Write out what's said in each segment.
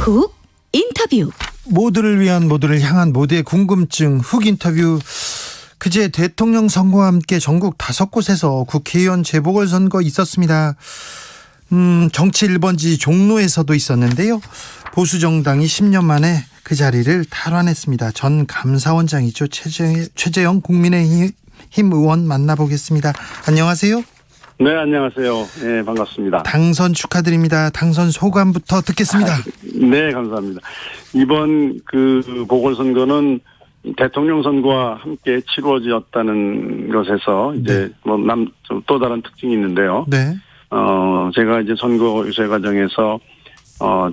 훅 인터뷰. 모두를 위한, 모두를 향한 모두의 궁금증 훅 인터뷰. 그제 대통령 선거와 함께 전국 5곳에서 국회의원 재보궐선거 있었습니다. 정치 1번지 종로에서도 있었는데요. 보수정당이 10년 만에 그 자리를 탈환했습니다. 전 감사원장이죠. 최재형 국민의힘 의원 만나보겠습니다. 안녕하세요. 네, 안녕하세요. 네, 반갑습니다. 당선 축하드립니다. 당선 소감부터 듣겠습니다. 네, 감사합니다. 이번 보궐선거는 대통령 선거와 함께 치루어졌다는 것에서 이제 또 다른 특징이 있는데요. 네. 제가 이제 선거 유세 과정에서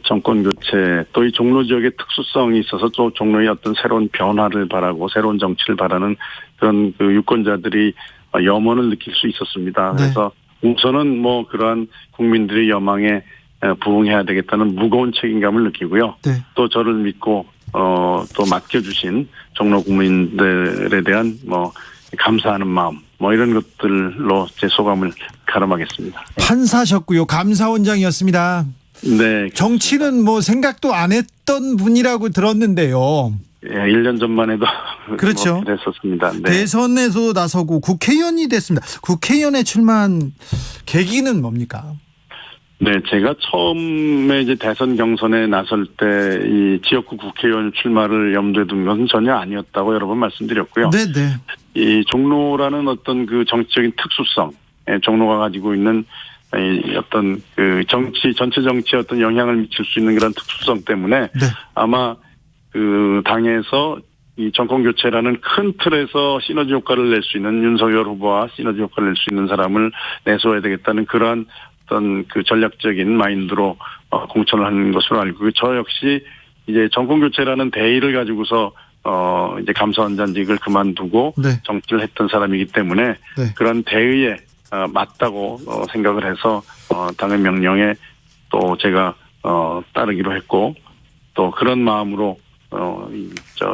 정권 교체 또 이 종로 지역의 특수성이 있어서 또 종로의 어떤 새로운 변화를 바라고 새로운 정치를 바라는 그런 유권자들이 염원을 느낄 수 있었습니다. 네. 그래서 우선은 그러한 국민들의 여망에 부응해야 되겠다는 무거운 책임감을 느끼고요. 네. 또 저를 믿고 또 맡겨주신 종로 국민들에 대한 감사하는 마음 이런 것들로 제 소감을 가름하겠습니다. 판사셨고요. 감사원장이었습니다. 네. 정치는 생각도 안 했던 분이라고 들었는데요. 예, 1년 전만 해도 그렇죠. 그랬었습니다. 네. 대선에서 나서고 국회의원이 됐습니다. 국회의원에 출마한 계기는 뭡니까? 네, 제가 처음에 이제 대선 경선에 나설 때 이 지역구 국회의원 출마를 염두에 둔 것은 전혀 아니었다고 여러 번 말씀드렸고요. 네네. 이 종로라는 어떤 정치적인 특수성, 종로가 가지고 있는 이 어떤 전체 정치에 어떤 영향을 미칠 수 있는 그런 특수성 때문에 네. 아마 당에서 이 정권 교체라는 큰 틀에서 시너지 효과를 낼 수 있는 윤석열 후보와 시너지 효과를 낼 수 있는 사람을 내세워야 되겠다는 그러한 어떤 전략적인 마인드로 공천을 하는 것으로 알고 있고요. 저 역시 이제 정권 교체라는 대의를 가지고서 이제 감사원장직을 그만두고 네. 정치를 했던 사람이기 때문에 네. 그런 대의에 맞다고 생각을 해서 당의 명령에 또 제가 따르기로 했고 또 그런 마음으로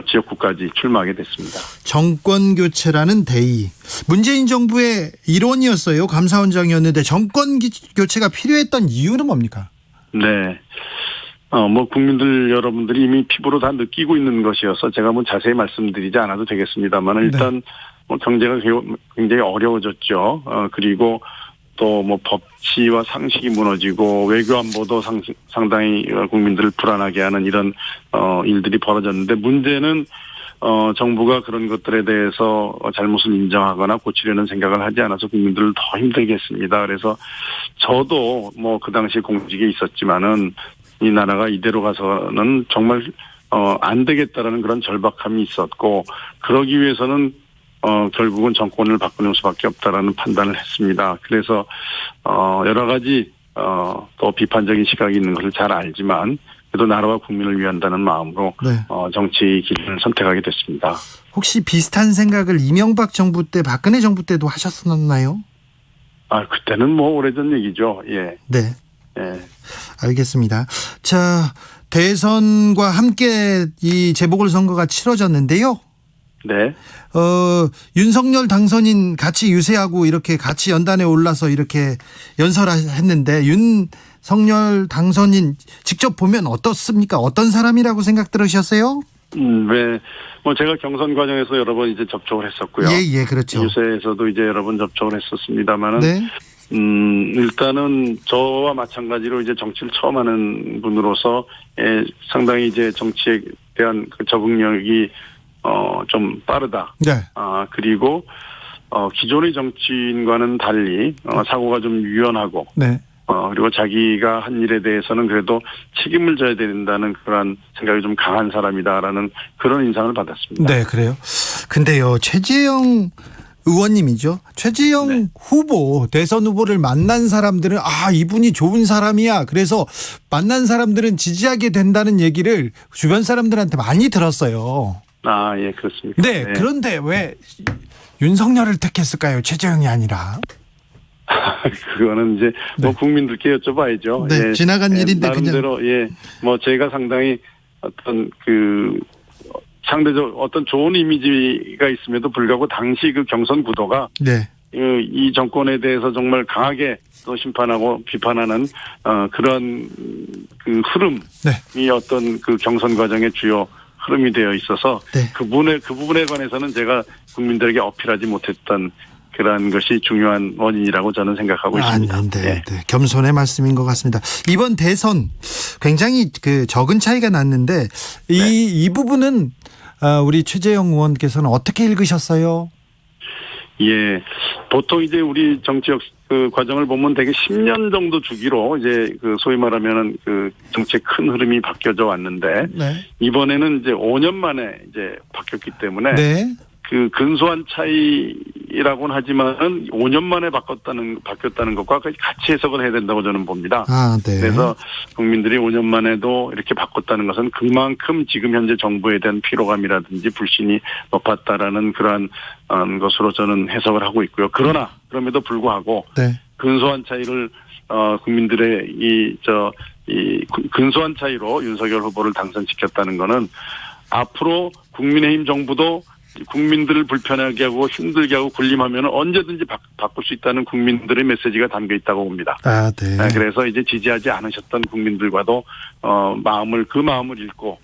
지역구까지 출마하게 됐습니다. 정권 교체라는 대의. 문재인 정부의 일원이었어요. 감사원장이었는데 정권 교체가 필요했던 이유는 뭡니까? 네. 국민들 여러분들이 이미 피부로 다 느끼고 있는 것이어서 제가 자세히 말씀드리지 않아도 되겠습니다만 일단 경제가 굉장히 어려워졌죠. 그리고 또 법치와 상식이 무너지고 외교 안보도 상당히 국민들을 불안하게 하는 이런 일들이 벌어졌는데 문제는 정부가 그런 것들에 대해서 잘못을 인정하거나 고치려는 생각을 하지 않아서 국민들을 더 힘들게 했습니다. 그래서 저도 그 당시 공직에 있었지만은 이 나라가 이대로 가서는 정말 안 되겠다라는 그런 절박함이 있었고 그러기 위해서는 결국은 정권을 바꾸는 수밖에 없다라는 판단을 했습니다. 그래서 여러 가지 또 비판적인 시각이 있는 것을 잘 알지만 그래도 나라와 국민을 위한다는 마음으로 네. 정치 길을 선택하게 됐습니다. 혹시 비슷한 생각을 이명박 정부 때, 박근혜 정부 때도 하셨었나요? 그때는 오래전 얘기죠. 예. 네. 예. 알겠습니다. 자, 대선과 함께 이 재보궐선거가 치러졌는데요. 네. 윤석열 당선인 같이 유세하고 이렇게 같이 연단에 올라서 이렇게 연설했는데 윤석열 당선인 직접 보면 어떻습니까? 어떤 사람이라고 생각 들으셨어요? 네. 제가 경선 과정에서 여러 번 이제 접촉을 했었고요. 예, 그렇죠. 유세에서도 이제 여러 번 접촉을 했었습니다만은. 네. 일단은 저와 마찬가지로 이제 정치를 처음 하는 분으로서 상당히 이제 정치에 대한 적응력이 좀 빠르다. 네. 그리고 기존의 정치인과는 달리 사고가 좀 유연하고. 네. 그리고 자기가 한 일에 대해서는 그래도 책임을 져야 된다는 그런 생각이 좀 강한 사람이다라는 그런 인상을 받았습니다. 네, 그래요. 근데요, 최재형 의원님이죠. 최재형 네. 후보, 대선 후보를 만난 사람들은 이분이 좋은 사람이야. 그래서 만난 사람들은 지지하게 된다는 얘기를 주변 사람들한테 많이 들었어요. 예, 그렇습니다. 네, 그런데 왜 윤석열을 택했을까요? 최재형이 아니라. 그거는 이제 국민들께 여쭤봐야죠. 네, 지나간 일인데 나름대로 제가 상당히 어떤 상대적 어떤 좋은 이미지가 있음에도 불구하고 당시 경선 구도가 이 정권에 대해서 정말 강하게 또 심판하고 비판하는 그런 그 흐름이 네. 어떤 그 경선 과정의 주요 흐름이 되어 있어서 네. 그 부분에 관해서는 제가 국민들에게 어필하지 못했던 그런 것이 중요한 원인이라고 저는 생각하고 있습니다. 네. 겸손의 말씀인 것 같습니다. 이번 대선 굉장히 그 적은 차이가 났는데 이 부분은 우리 최재형 의원께서는 어떻게 읽으셨어요? 예, 보통 이제 우리 정치적 그 과정을 보면 되게 10년 정도 주기로 이제 그 소위 말하면은 그 정치의 큰 흐름이 바뀌어져 왔는데 네. 이번에는 이제 5년 만에 이제 바뀌었기 때문에 네. 그 근소한 차이라고는 하지만은 5년 만에 바뀌었다는 것과 같이 해석을 해야 된다고 저는 봅니다. 네. 그래서 국민들이 5년 만에도 이렇게 바꿨다는 것은 그만큼 지금 현재 정부에 대한 피로감이라든지 불신이 높았다라는 그러한 것으로 저는 해석을 하고 있고요. 그러나 그럼에도 불구하고 네. 근소한 차이를 국민들의 이 근소한 차이로 윤석열 후보를 당선시켰다는 것은 앞으로 국민의힘 정부도 국민들을 불편하게 하고 힘들게 하고 군림하면 언제든지 바꿀 수 있다는 국민들의 메시지가 담겨 있다고 봅니다. 네. 그래서 이제 지지하지 않으셨던 국민들과도 마음을 읽고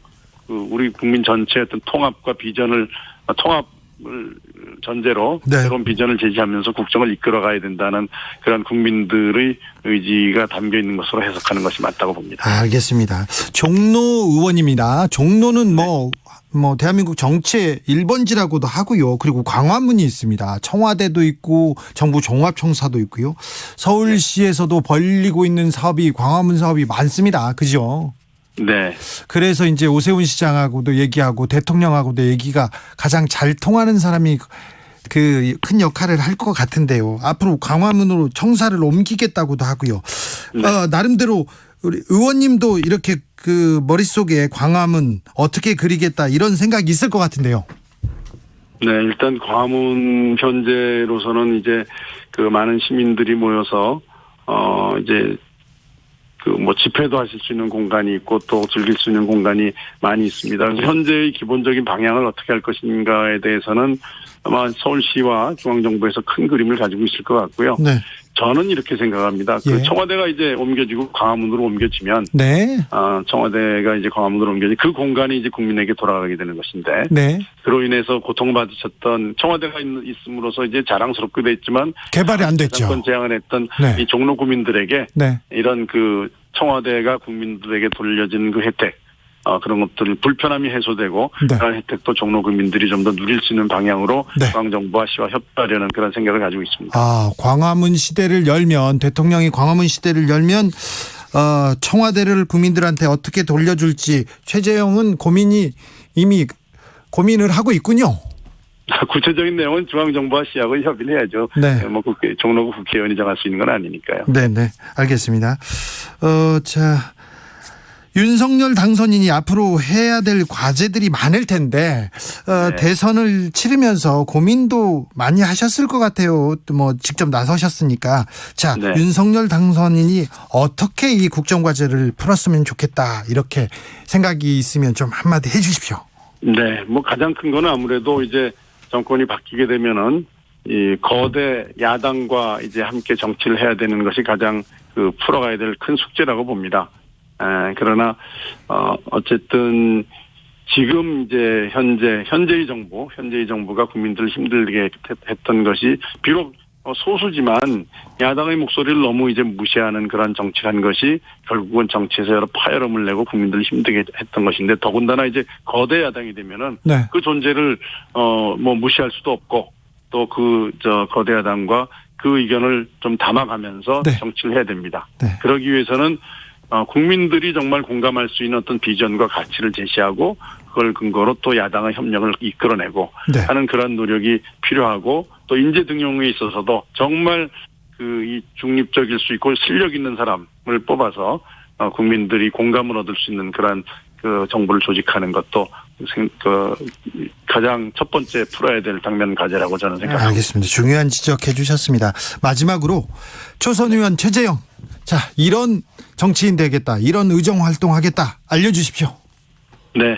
우리 국민 전체의 어떤 통합과 비전을 통합을 전제로 네. 새로운 비전을 제시하면서 국정을 이끌어가야 된다는 그런 국민들의 의지가 담겨 있는 것으로 해석하는 것이 맞다고 봅니다. 알겠습니다. 종로 의원입니다. 종로는 뭐 대한민국 정치의 1번지라고도 하고요. 그리고 광화문이 있습니다. 청와대도 있고 정부 종합청사도 있고요. 서울시에서도 벌리고 있는 사업이 광화문 사업이 많습니다. 그죠? 네. 그래서 이제 오세훈 시장하고도 얘기하고 대통령하고도 얘기가 가장 잘 통하는 사람이 그 큰 역할을 할 것 같은데요. 앞으로 광화문으로 청사를 옮기겠다고도 하고요. 네. 나름대로 우리 의원님도 이렇게 그 머릿속에 광화문 어떻게 그리겠다 이런 생각이 있을 것 같은데요. 네, 일단 광화문 현재로서는 이제 그 많은 시민들이 모여서 이제 그 뭐 집회도 하실 수 있는 공간이 있고 또 즐길 수 있는 공간이 많이 있습니다. 그래서 현재의 기본적인 방향을 어떻게 할 것인가에 대해서는 아마 서울시와 중앙정부에서 큰 그림을 가지고 있을 것 같고요. 네. 저는 이렇게 생각합니다. 예. 그 청와대가 이제 옮겨지고 광화문으로 옮겨지면, 네. 청와대가 이제 광화문으로 옮겨지 그 공간이 이제 국민에게 돌아가게 되는 것인데, 네. 그로 인해서 고통받으셨던 청와대가 있음으로써 이제 자랑스럽게 됐지만 개발이 안 됐죠. 정권 제안을 했던 네. 이 종로 구민들에게 네. 이런 그 청와대가 국민들에게 돌려진 그 혜택. 그런 것들 불편함이 해소되고 네. 그런 혜택도 종로 구민들이 좀 더 누릴 수 있는 방향으로 네. 중앙정부와 시와 협조하려는 그런 생각을 가지고 있습니다. 광화문 시대를 열면 대통령이 광화문 시대를 열면 청와대를 국민들한테 어떻게 돌려줄지 최재형은 이미 고민을 하고 있군요. 구체적인 내용은 중앙정부와 시하고 협의를 해야죠. 네. 뭐 종로구 국회의원이 정할 수 있는 건 아니니까요. 네, 알겠습니다. 윤석열 당선인이 앞으로 해야 될 과제들이 많을 텐데 네. 대선을 치르면서 고민도 많이 하셨을 것 같아요. 뭐 직접 나서셨으니까. 자, 네. 윤석열 당선인이 어떻게 이 국정 과제를 풀었으면 좋겠다 이렇게 생각이 있으면 좀 한마디 해주십시오. 네, 뭐 가장 큰 거는 아무래도 이제 정권이 바뀌게 되면은 이 거대 야당과 이제 함께 정치를 해야 되는 것이 가장 그 풀어가야 될 큰 숙제라고 봅니다. 그러나 어쨌든 지금 이제 현재의 정부가 국민들을 힘들게 했던 것이 비록 소수지만 야당의 목소리를 너무 이제 무시하는 그런 정치를 한 것이 결국은 정치에서 여러 파열음을 내고 국민들을 힘들게 했던 것인데 더군다나 이제 거대 야당이 되면은 네. 그 존재를 뭐 무시할 수도 없고 또 거대 야당과 그 의견을 좀 담아가면서 네. 정치를 해야 됩니다. 네. 그러기 위해서는 국민들이 정말 공감할 수 있는 어떤 비전과 가치를 제시하고 그걸 근거로 또 야당의 협력을 이끌어내고 네. 하는 그런 노력이 필요하고 또 인재 등용에 있어서도 정말 이 중립적일 수 있고 실력 있는 사람을 뽑아서 국민들이 공감을 얻을 수 있는 그런 그 정부를 조직하는 것도 가장 첫 번째 풀어야 될 당면 과제라고 저는 생각합니다. 알겠습니다. 중요한 지적해 주셨습니다. 마지막으로 초선 의원 최재형. 자, 이런 정치인 되겠다. 이런 의정 활동하겠다. 알려주십시오. 네.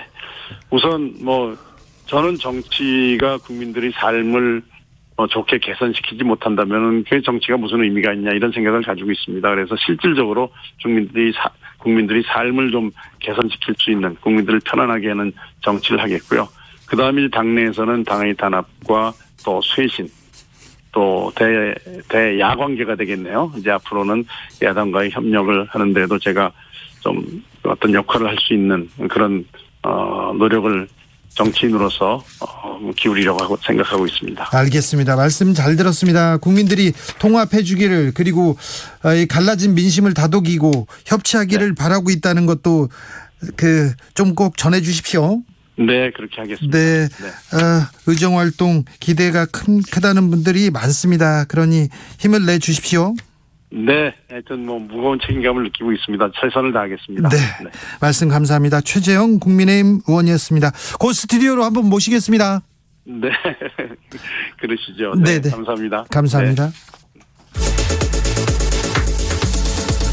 우선 저는 정치가 국민들의 삶을 좋게 개선시키지 못한다면은 그 정치가 무슨 의미가 있냐 이런 생각을 가지고 있습니다. 그래서 실질적으로 국민들이 삶을 좀 개선시킬 수 있는, 국민들을 편안하게 하는 정치를 하겠고요. 그 다음에 당내에서는 당의 단합과 또 쇄신, 또 대야 관계가 되겠네요. 이제 앞으로는 야당과의 협력을 하는데도 제가 좀 어떤 역할을 할 수 있는 그런 노력을 정치인으로서 기울이려고 생각하고 있습니다. 알겠습니다. 말씀 잘 들었습니다. 국민들이 통합해 주기를, 그리고 이 갈라진 민심을 다독이고 협치하기를 바라고 있다는 것도 좀 꼭 전해 주십시오. 네, 그렇게 하겠습니다. 네, 의정활동 기대가 크다는 분들이 많습니다. 그러니 힘을 내 주십시오. 네, 하여튼 무거운 책임감을 느끼고 있습니다. 최선을 다하겠습니다. 네, 말씀 감사합니다. 최재형 국민의힘 의원이었습니다. 곧 스튜디오로 한번 모시겠습니다. 네, 그러시죠. 네, 감사합니다. 감사합니다. 네.